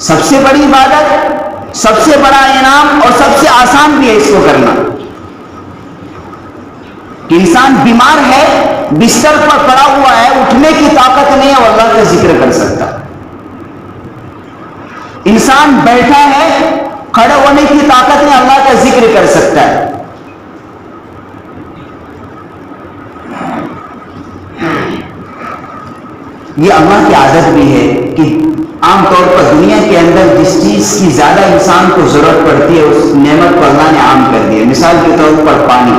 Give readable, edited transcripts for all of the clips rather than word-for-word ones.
سب سے بڑی عبادت، سب سے بڑا انعام اور سب سے آسان بھی ہے اس کو کرنا. کہ انسان بیمار ہے، بستر پر پڑا ہوا ہے، اٹھنے کی طاقت نہیں ہے، وہ اللہ کا ذکر کر سکتا. انسان بیٹھا ہے، کھڑے ہونے کی طاقت نہیں، اللہ کا ذکر کر سکتا ہے. یہ اللہ کی عادت بھی ہے کہ عام طور پر دنیا کے اندر جس چیز کی زیادہ انسان کو ضرورت پڑتی ہے اس نعمت کو اللہ نے عام کر دی ہے. مثال کے طور پر پانی،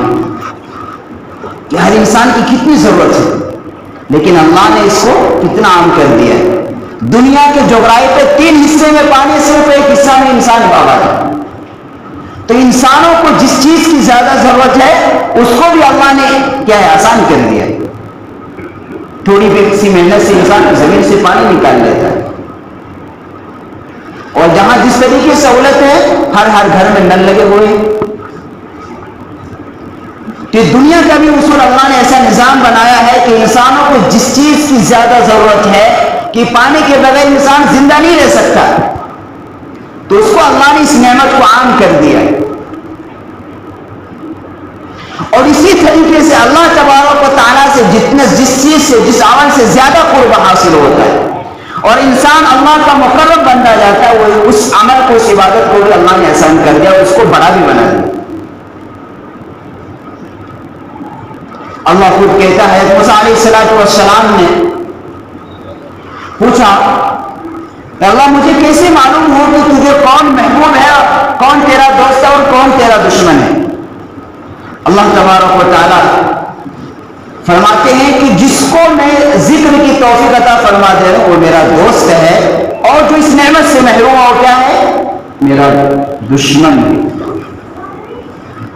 کہ ہر انسان کی کتنی ضرورت ہے، لیکن اللہ نے اس کو کتنا عام کر دیا ہے. دنیا کے جغرافیے پہ 3 حصے میں پانی، صرف ایک حصہ میں انسان آباد ہے. تو انسانوں کو جس چیز کی زیادہ ضرورت ہے اس کو بھی اللہ نے کیا ہے، آسان کر دیا. تھوڑی سی محنت سے انسان زمین سے پانی نکال لیتا ہے. اور جہاں جس طریقے سے سہولت ہے، ہر گھر میں نل لگے ہوئے ہیں. کہ دنیا کا بھی اصول اللہ نے ایسا نظام بنایا ہے کہ انسانوں کو جس چیز کی زیادہ ضرورت ہے، کہ پانی کے بغیر انسان زندہ نہیں رہ سکتا، تو اس کو اللہ نے اس نعمت کو عام کر دیا. اور اسی طریقے سے اللہ تبارک و تعالیٰ سے جس چیز سے، جس عمل سے زیادہ قرب حاصل ہوتا ہے اور انسان اللہ کا مقرب بنتا جاتا ہے، وہ اس عمل کو، اس عبادت کو بھی اللہ نے آسان کر دیا اور اس کو بڑا بھی بنا دیا. اللہ خود کہتا ہے، موسیٰ علیہ السلام نے پوچھا کہ اللہ مجھے کیسے معلوم ہو کہ تجھے کون محبوب ہے، کون تیرا دوست ہے اور کون تیرا دشمن ہے؟ اللہ تبارک و تعالیٰ فرماتے ہیں کہ جس کو میں ذکر کی توفیق عطا فرما دے رہا ہوں وہ میرا دوست ہے، اور جو اس نعمت سے محروم ہو کیا ہے، میرا دشمن ہے.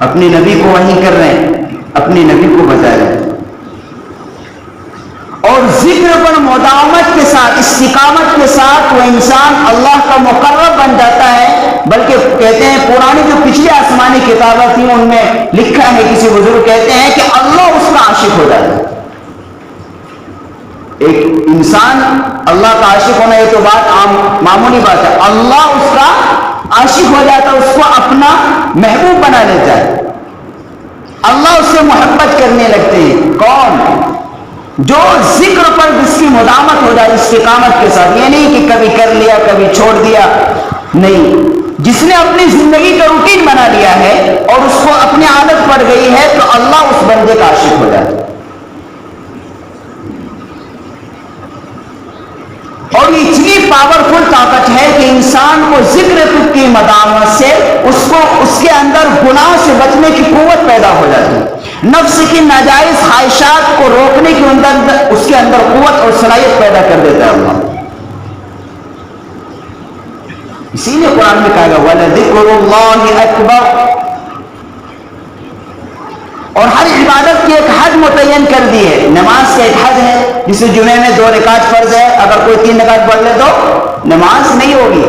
اپنے نبی کو وحی کر رہے ہیں، اپنے نبی کو بتا رہے ہیں. اور ذکر پر مداومت کے ساتھ، استقامت کے ساتھ وہ انسان اللہ کا مقرب بن جاتا ہے. بلکہ کہتے ہیں پرانی جو پچھلی آسمانی کتابیں تھیں ان میں لکھا ہے، کسی بزرگ کہتے ہیں کہ اللہ اس کا عاشق ہو جاتا ہے. ایک انسان اللہ کا عاشق ہونا یہ تو بات عام معمولی بات ہے، اللہ اس کا عاشق ہو جاتا ہے، اس کو اپنا محبوب بنا لیتا ہے. اللہ اس سے محبت کرنے لگتے ہیں. کون؟ جو ذکر پر جس کی مداومت ہو جائے استقامت کے ساتھ. یہ نہیں کہ کبھی کر لیا کبھی چھوڑ دیا، نہیں، جس نے اپنی زندگی کا روٹین بنا لیا ہے اور اس کو اپنی عادت پڑ گئی ہے تو اللہ اس بندے کا عاشق ہو جاتا ہے. اور یہ اتنی پاورفل طاقت ہے کہ انسان کو ذکر کی مداومت سے اس کے اندر گناہ سے بچنے کی قوت پیدا ہو جاتی ہے. نفس کی ناجائز خواہشات کو روکنے کے اندر اس کے اندر قوت اور صلاحیت پیدا کر دیتا ہے اللہ. اسی لیے قرآن میں کہا گیا وَلَذِكْرُ اللَّهِ أَكْبَرُ. اور ہر عبادت کی ایک حد متعین کر دی ہے. نماز کا ایک حد ہے، جسے جمعے میں 2 رکعت فرض ہے، اگر کوئی 3 رکعت پڑھ لے تو نماز نہیں ہوگی.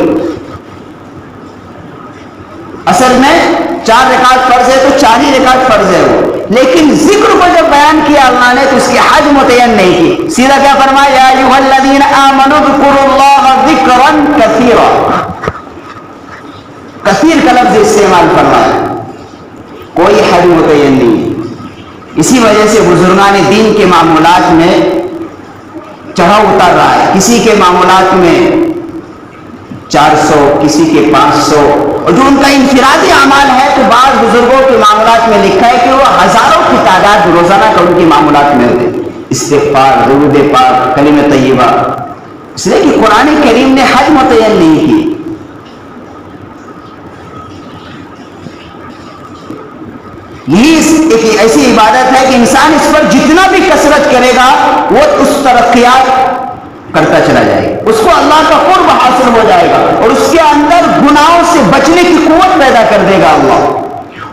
اصل میں 4 رکعت فرض ہے تو 4 ہی رکعت فرض ہے وہ. لیکن ذکر کو جب بیان کیا اللہ نے تو اس کی حد متعین نہیں کی. سیدھا کیا فرمایا، یا ایھا الذین آمنوا اذکروا اللہ ذکرا کثیرا. کثیر کا لفظ استعمال فرمایا، کوئی حد متعین نہیں. اسی وجہ سے بزرگان دین کے معمولات میں چڑھاؤ اتار رہا ہے. کسی کے معمولات میں 400، کسی کے 500، اور جو ان کا انفرادی اعمال ہے تو بعض بزرگوں کے معاملات میں لکھا ہے کہ وہ ہزاروں کی تعداد روزانہ کا ان کے معاملات میں ہوتے. استغفار، درود پاک، کلمہ طیبہ. اس لیے کہ قرآن کریم نے حد متعین نہیں کی. یہی ایک ایسی عبادت ہے کہ انسان اس پر جتنا بھی کثرت کرے گا وہ اس ترقیات کرتا چلا جائے گا، اس کو اللہ کا قرب حاصل ہو جائے گا اور اس کے اندر گناہوں سے بچنے کی قوت پیدا کر دے گا.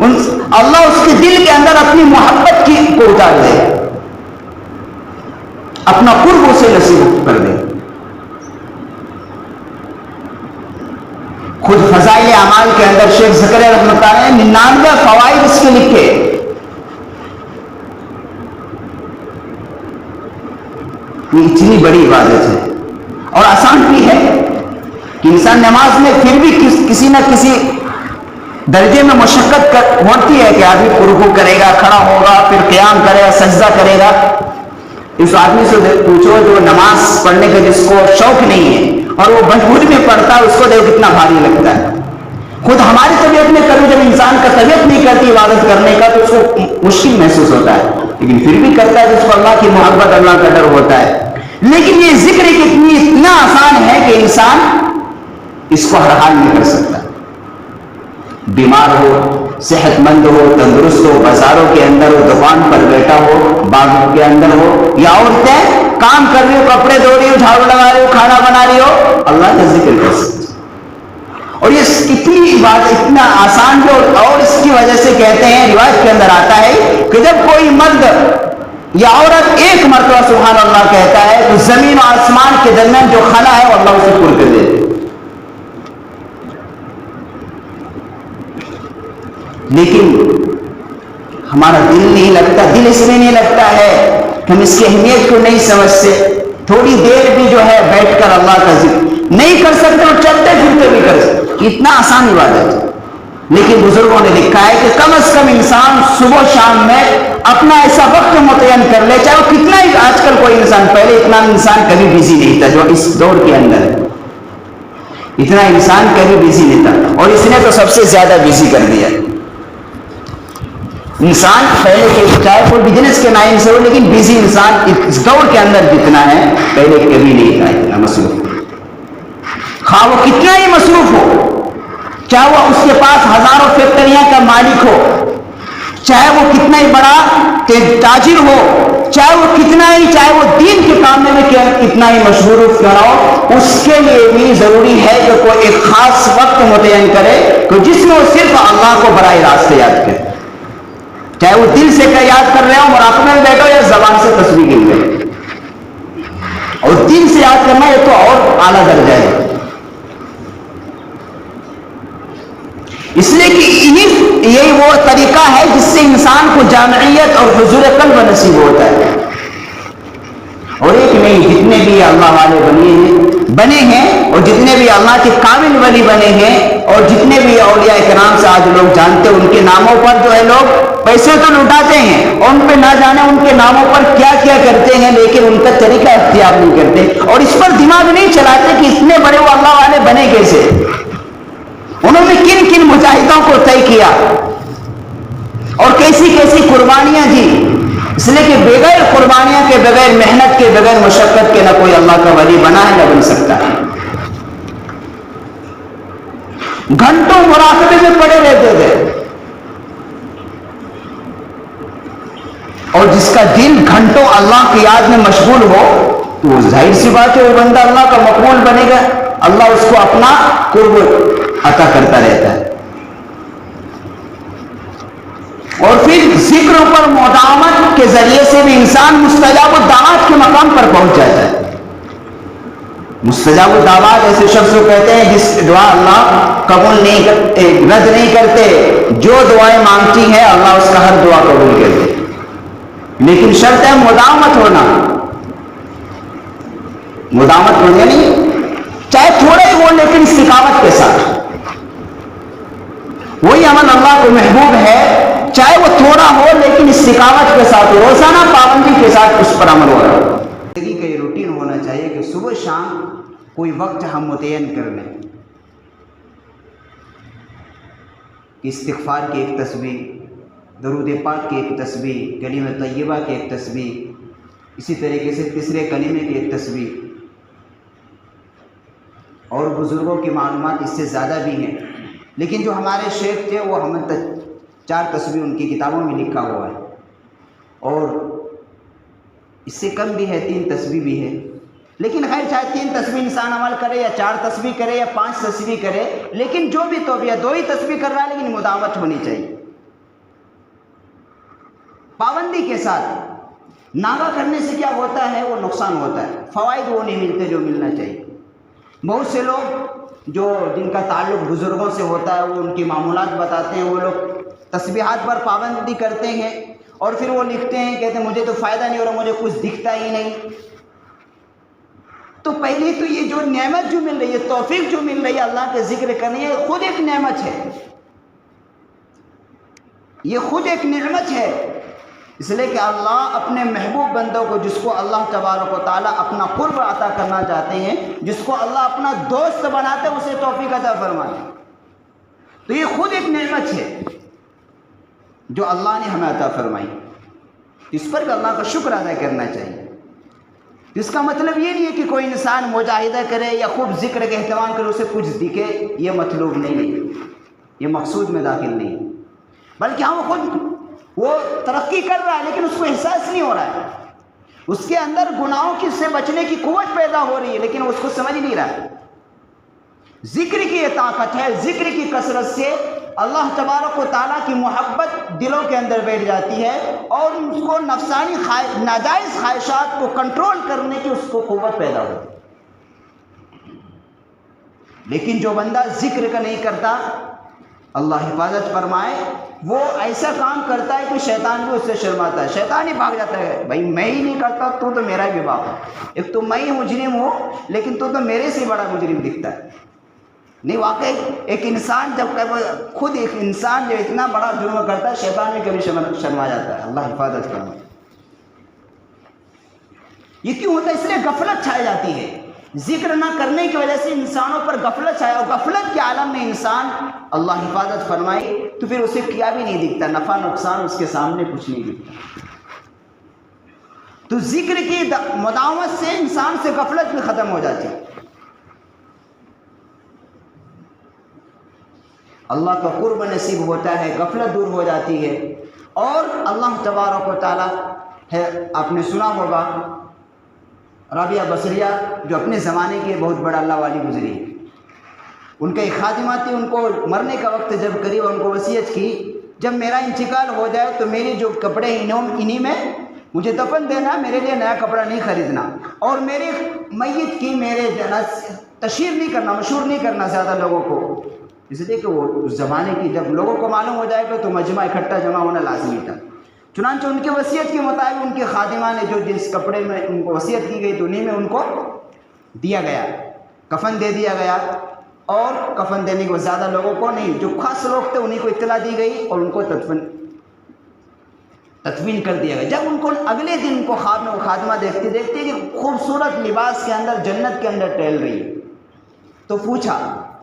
اللہ اس کے دل کے اندر اپنی محبت کو اتار دے گا، اپنا قرب اسے نصیب کر دے. خود فضائل اعمال کے اندر شیخ زکریا رحمۃ اللہ نے 99 فوائد اس کے لکھے. یہ اتنی بڑی عبادت ہے اور آسان بھی ہے. کہ انسان نماز میں پھر بھی کسی نہ کسی درجے میں مشقت ہوتی ہے کہ آدمی رکوع کرے گا، کھڑا ہوگا، پھر قیام کرے گا، سجدہ کرے گا۔ اس آدمی سے پوچھو جو نماز پڑھنے کا جس کو شوق نہیں ہے اور وہ مجبوری میں پڑھتا ہے، اس کو دیکھو کتنا بھاری لگتا ہے۔ خود ہماری طبیعت میں کبھی جب انسان کا طبیعت نہیں کرتی عبادت کرنے کا تو اس کو مشکل محسوس ہوتا ہے، لیکن پھر بھی کرتا ہے جس کو اللہ کی محبت، اللہ کا ڈر ہوتا ہے۔ لیکن یہ ذکر اتنا آسان ہے کہ انسان اس کو ہر حال میں کر سکتا ہے، بیمار ہو، صحت مند ہو، تندرست ہو، بازاروں کے اندر ہو، دکان پر بیٹھا ہو، باغ کے اندر ہو، یا عورتیں کام کر رہی ہو، کپڑے دھو رہی ہو، جھاڑو لگا رہی ہو، کھانا بنا رہی ہو، اللہ کا ذکر کر سکتے۔ اور یہ کتنی بات اتنا آسان ہے، اور اس کی وجہ سے کہتے ہیں روایت کے اندر آتا ہے کہ جب کوئی مرد یا عورت ایک مرتبہ سبحان اللہ کہتا ہے تو زمین و آسمان کے درمیان جو خلا ہے وہ اللہ اسے پر کر دیتے۔ لیکن ہمارا دل نہیں لگتا، دل اس میں نہیں لگتا ہے کہ ہم اس کی اہمیت کو نہیں سمجھتے۔ تھوڑی دیر بھی جو ہے بیٹھ کر اللہ کا ذکر نہیں کر سکتے اور چلتے پھرتے بھی کر سکتے، اتنا آسان عبادت ہے۔ لیکن بزرگوں نے لکھا ہے کہ کم از کم انسان صبح شام میں اپنا ایسا وقت متعین کر لے، چاہے وہ کتنا ہی، آج کل کوئی انسان، پہلے اتنا انسان کبھی بزی نہیں تھا جو اس دور کے اندر ہے، اتنا انسان کبھی بزی نہیں تھا، اور اس نے تو سب سے زیادہ بزی کر دیا۔ انسان پہلے کے چاہے کوئی بزنس کے لائن سے ہو، لیکن بزی انسان اس دور کے اندر جتنا ہے پہلے کبھی نہیں تھا اتنا مصروف، خواہ وہ کتنا ہی مصروف ہو، چاہے وہ اس کے پاس ہزاروں فیکٹریاں کا مالک ہو، چاہے وہ کتنا ہی بڑا تاجر ہو، چاہے وہ کتنا ہی، چاہے وہ دین کے کام میں کتنا ہی مشہور کیوں نہ ہو، اس کے لیے بھی ضروری ہے کہ کوئی ایک خاص وقت متعین کرے کہ جس میں وہ صرف اللہ کو براہ راست یاد کرے، چاہے وہ دل سے یاد کر رہے ہو، مراقبے میں بیٹھو، یا زبان سے تسبیح گر رہے، اور دل سے یاد کرنا یہ تو اور اعلیٰ درجہ ہے۔ اس لیے کہ یہی وہ طریقہ ہے جس سے انسان کو جامعیت اور حضور قلب نصیب ہوتا ہے۔ اور ایک نہیں، جتنے بھی اللہ والے بنے ہیں اور جتنے بھی اللہ کے کامل ولی بنے ہیں اور جتنے بھی اولیاء کرام سے آج لوگ جانتے ہیں، ان کے ناموں پر جو ہے لوگ پیسے تو لٹاتے ہیں، اور ان پہ نہ جانے ان کے ناموں پر کیا کیا کرتے ہیں، لیکن ان کا طریقہ اختیار نہیں کرتے، اور اس پر دماغ نہیں چلاتے کہ اتنے بڑے وہ اللہ والے بنے کیسے، انہوں نے کن کن مجاہدوں کو طے کیا اور کیسی کیسی قربانیاں دی۔ اس لیے کہ بغیر قربانیاں کے، بغیر محنت کے، بغیر مشقت کے نہ کوئی اللہ کا ولی بنا ہے، نہ بن سکتا ہے۔ گھنٹوں مراقبے میں پڑے رہتے تھے، اور جس کا دل گھنٹوں اللہ کی یاد میں مشغول ہو تو وہ ظاہر سی بات ہے وہ بندہ اللہ کا مقبول بنے گا، اللہ اس کو اپنا قرب عطا کرتا رہتا ہے۔ اور پھر ذکر پر مداومت کے ذریعے سے بھی انسان مستجاب الدعوات کے مقام پر پہنچ جاتا ہے۔ مستجاب الدعوات ایسے شخص کو کہتے ہیں جس دعا اللہ قبول نہیں کرتے، رد نہیں کرتے، جو دعائیں مانگتی ہیں اللہ اس کا ہر دعا قبول کرتے، لیکن شرط ہے مداومت ہونا۔ مداومت ہونا نہیں، چاہے تھوڑے ہی ہو لیکن استقامت کے ساتھ، وہی عمل اللہ کو محبوب ہے، چاہے وہ تھوڑا ہو لیکن استقامت کے ساتھ، روزانہ پابندی کے ساتھ اس پر عمل ہو رہا ہے۔ زندگی کا یہ روٹین ہونا چاہیے کہ صبح شام کوئی وقت ہم متعین کر لیں، استغفار کی ایک تسبیح، درود پاک کی ایک تسبیح، کلمہ طیبہ کی ایک تسبیح، اسی طریقے سے تیسرے کلمے کی ایک تسبیح، اور بزرگوں کی معلومات اس سے زیادہ بھی ہیں، لیکن جو ہمارے شیخ تھے وہ ہمیں 4 تسبیح ان کی کتابوں میں لکھا ہوا ہے، اور اس سے کم بھی ہے، 3 تسبیح بھی ہے، لیکن خیر چاہے 3 تسبیح انسان عمل کرے یا 4 تسبیح کرے یا 5 تسبیح کرے، لیکن جو بھی تو بھی ہے 2 ہی تسبیح کر رہا ہے، لیکن مداومت ہونی چاہیے پابندی کے ساتھ۔ ناغہ کرنے سے کیا ہوتا ہے، وہ نقصان ہوتا ہے، فوائد وہ نہیں ملتے جو ملنا چاہیے۔ بہت سے لوگ جو جن کا تعلق بزرگوں سے ہوتا ہے وہ ان کی معمولات بتاتے ہیں، وہ لوگ تسبیحات پر پابندی کرتے ہیں اور پھر وہ لکھتے ہیں، کہتے ہیں مجھے تو فائدہ نہیں ہو رہا، مجھے کچھ دکھتا ہی نہیں۔ تو پہلے تو یہ جو نعمت جو مل رہی ہے، توفیق جو مل رہی ہے اللہ کے ذکر کرنے، یہ خود ایک نعمت ہے، یہ خود ایک نعمت ہے، اس لیے کہ اللہ اپنے محبوب بندوں کو، جس کو اللہ تبارک و تعالیٰ اپنا قرب عطا کرنا چاہتے ہیں، جس کو اللہ اپنا دوست بناتے ہیں، اسے توفیق عطا فرماتے ہیں۔ تو یہ خود ایک نعمت ہے جو اللہ نے ہمیں عطا فرمائی، اس پر بھی اللہ کا شکر ادا کرنا چاہیے۔ اس کا مطلب یہ نہیں ہے کہ کوئی انسان مجاہدہ کرے یا خوب ذکر کا اہتمام کرے، اسے کچھ دکھے، یہ مطلوب نہیں ہے، یہ مقصود میں داخل نہیں ہے، بلکہ ہم خود وہ ترقی کر رہا ہے لیکن اس کو احساس نہیں ہو رہا ہے، اس کے اندر گناہوں کی سے بچنے کی قوت پیدا ہو رہی ہے لیکن اس کو سمجھ نہیں رہا ہے۔ ذکر کی یہ طاقت ہے، ذکر کی کثرت سے اللہ تبارک و تعالیٰ کی محبت دلوں کے اندر بیٹھ جاتی ہے اور اس کو نفسانی ناجائز خواہشات کو کنٹرول کرنے کی اس کو قوت پیدا ہوتی ہے۔ لیکن جو بندہ ذکر کا نہیں کرتا، اللہ حفاظت فرمائے، وہ ایسا کام کرتا ہے کہ شیطان بھی اس سے شرماتا ہے، شیطان ہی بھاگ جاتا ہے، بھائی میں ہی نہیں کرتا تو میرا بھی باپ ہے، ایک تو میں ہی مجرم ہوں لیکن تو میرے سے بڑا مجرم دکھتا ہے۔ نہیں، واقعی ایک انسان جب خود ایک انسان جو اتنا بڑا جرم کرتا ہے، شیطان بھی کبھی شرما جاتا ہے، اللہ حفاظت فرمائے۔ یہ کیوں ہوتا ہے؟ اس لیے غفلت چھائی جاتی ہے، ذکر نہ کرنے کی وجہ سے انسانوں پر غفلت چھایا، اور غفلت کے عالم میں انسان، اللہ حفاظت فرمائے، تو پھر اسے کیا بھی نہیں دکھتا، نفع نقصان اس کے سامنے کچھ نہیں دکھتا۔ تو ذکر کی مداومت سے انسان سے غفلت بھی ختم ہو جاتی ہے، اللہ کا قرب نصیب ہوتا ہے، غفلت دور ہو جاتی ہے۔ اور اللہ تبارک و تعالیٰ ہے، آپ نے سنا ہوگا رابعہ بصریہ جو اپنے زمانے کے بہت بڑا اللہ والی گزری، ان کا ایک خادمہ تھی، ان کو مرنے کا وقت جب قریب، ان کو وصیت کی جب میرا انتقال ہو جائے تو میری جو کپڑے انہی میں مجھے دفن دینا، میرے لیے نیا کپڑا نہیں خریدنا، اور میرے میت کی میرے جنازہ تشہیر نہیں کرنا، مشہور نہیں کرنا زیادہ لوگوں کو، اس لیے کہ وہ اس زمانے کی جب لوگوں کو معلوم ہو جائے گا تو مجمع اکٹھا جمع ہونا لازمی تھا۔ چنانچہ ان کی وصیت کے مطابق ان کے خادمہ نے جو جس کپڑے میں ان کو وصیت کی گئی تو انہیں میں ان کو دیا گیا، کفن دے دیا گیا، اور کفن دینے کے زیادہ لوگوں کو نہیں، جو خاص لوگ تھے انہیں کو اطلاع دی گئی اور ان کو تدفین کر دیا گیا۔ جب ان کو اگلے دن ان کو خواب میں وہ خادمہ دیکھتے کہ خوبصورت لباس کے اندر جنت کے اندر ٹہل رہی ہے، تو پوچھا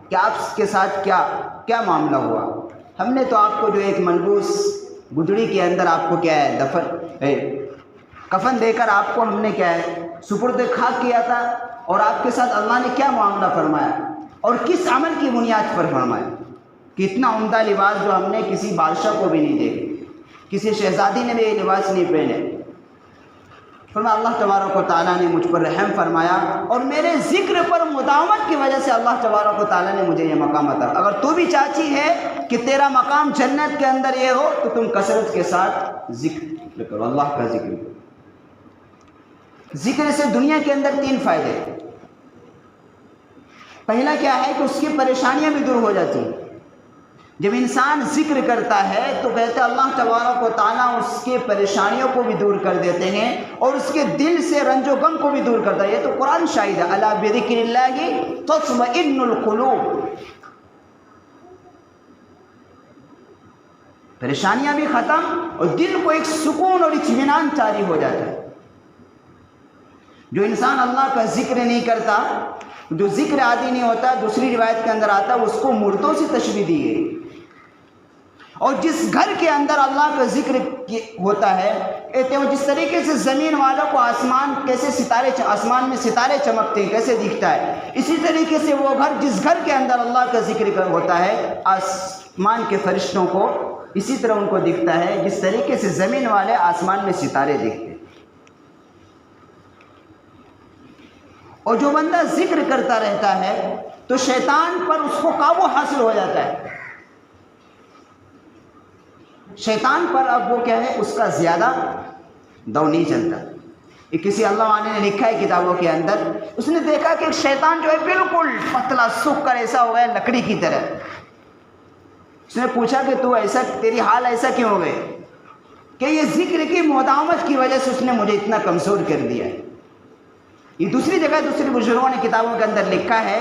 کہ آپ کے ساتھ کیا معاملہ ہوا؟ ہم نے تو آپ کو جو ایک منبوس گدڑی کے اندر آپ کو کیا ہے کفن دے کر آپ کو ہم نے کیا ہے سپرد خاک کیا تھا، اور آپ کے ساتھ اللہ نے کیا معاملہ فرمایا اور کس عمل کی بنیاد پر فرمایا کہ اتنا عمدہ لباس جو ہم نے کسی بادشاہ کو بھی نہیں دیکھے، کسی شہزادی نے بھی یہ لباس نہیں پہنے۔ فرمایا اللہ تبارک و تعالیٰ نے مجھ پر رحم فرمایا اور میرے ذکر پر مداومت کی وجہ سے اللہ تبارک و تعالیٰ نے مجھے یہ مقام عطا۔ اگر تو بھی چاہتی ہے کہ تیرا مقام جنت کے اندر یہ ہو تو تم کثرت کے ساتھ ذکر کرو، اللہ کا ذکر کرو۔ ذکر سے دنیا کے اندر 3 فائدے۔ پہلا کیا ہے کہ اس کی پریشانیاں بھی دور ہو جاتی ہیں۔ جب انسان ذکر کرتا ہے تو کہتے اللہ تبارک و تعالیٰ اس کے پریشانیوں کو بھی دور کر دیتے ہیں اور اس کے دل سے رنج و غم کو بھی دور کرتا ہے۔ یہ تو قرآن شاہد ہے، الا بذکر اللہ تطمئن القلوب۔ پریشانیاں بھی ختم اور دل کو ایک سکون اور اطمینان جاری ہو جاتا ہے۔ جو انسان اللہ کا ذکر نہیں کرتا، جو ذکر عادی نہیں ہوتا، دوسری روایت کے اندر آتا ہے اس کو مردوں سے تشبیہ دی گئی۔ اور جس گھر کے اندر اللہ کا ذکر ہوتا ہے، جس طریقے سے زمین والوں کو آسمان میں ستارے چمکتے ہیں کیسے دکھتا ہے، اسی طریقے سے وہ گھر جس گھر کے اندر اللہ کا ذکر ہوتا ہے، آسمان کے فرشتوں کو اسی طرح ان کو دکھتا ہے جس طریقے سے زمین والے آسمان میں ستارے دیکھتے ہیں۔ اور جو بندہ ذکر کرتا رہتا ہے تو شیطان پر اس کو قابو حاصل ہو جاتا ہے۔ شیطان پر اب وہ کیا ہے، اس کا زیادہ دو نہیں چلتا۔ یہ کسی اللہ والے نے لکھا ہے کتابوں کے اندر، اس نے دیکھا کہ شیطان جو ہے بالکل پتلا سوکھ کر ایسا ہو گیا لکڑی کی طرح۔ اس نے پوچھا کہ تو ایسا، تیری حال ایسا کیوں ہو گئے؟ کہ یہ ذکر کی مداومت کی وجہ سے اس نے مجھے اتنا کمزور کر دیا ہے۔ یہ دوسری جگہ دوسری بزرگوں نے کتابوں کے اندر لکھا ہے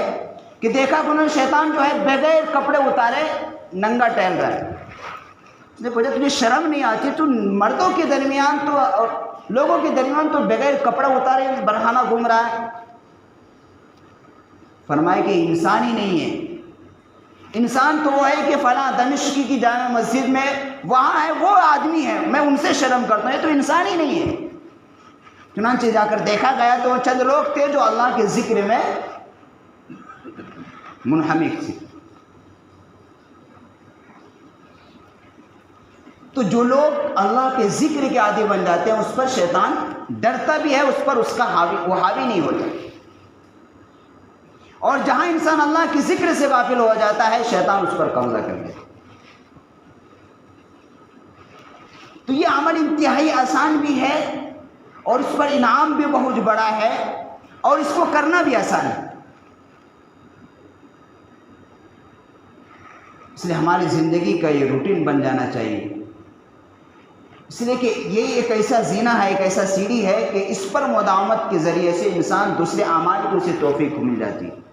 کہ دیکھا کہ انہوں نے شیطان جو ہے بغیر کپڑے اتارے ننگا ٹہل رہا ہے. اس نے پوچھا تجھے شرم نہیں آتی؟ تو مردوں کے درمیان تو لوگوں کے درمیان تو بغیر کپڑا اتارے برہنہ گھوم رہا ہے. فرمائے کہ انسان ہی نہیں ہے. انسان تو وہ ہے کہ فلاں دمشق کی جامع مسجد میں وہاں ہے، وہ آدمی ہے، میں ان سے شرم کرتا ہوں، یہ تو انسان ہی نہیں ہے. چنانچہ جا کر دیکھا گیا تو وہ چند لوگ تھے جو اللہ کے ذکر میں منہمک تھے. تو جو لوگ اللہ کے ذکر کے عادی بن جاتے ہیں اس پر شیطان ڈرتا بھی ہے، اس پر اس کا وہ حاوی نہیں ہوتا. اور جہاں انسان اللہ کے ذکر سے غافل ہو جاتا ہے شیطان اس پر قبضہ کر لیتا ہے. تو یہ عمل انتہائی آسان بھی ہے اور اس پر انعام بھی بہت بڑا ہے اور اس کو کرنا بھی آسان ہے. اس لیے ہماری زندگی کا یہ روٹین بن جانا چاہیے. اس لیے کہ یہ ایک ایسا زینہ ہے، ایک ایسا سیڑھی ہے کہ اس پر مداومت کے ذریعے سے انسان دوسرے اعمال کو اسے توفیق مل جاتی ہے.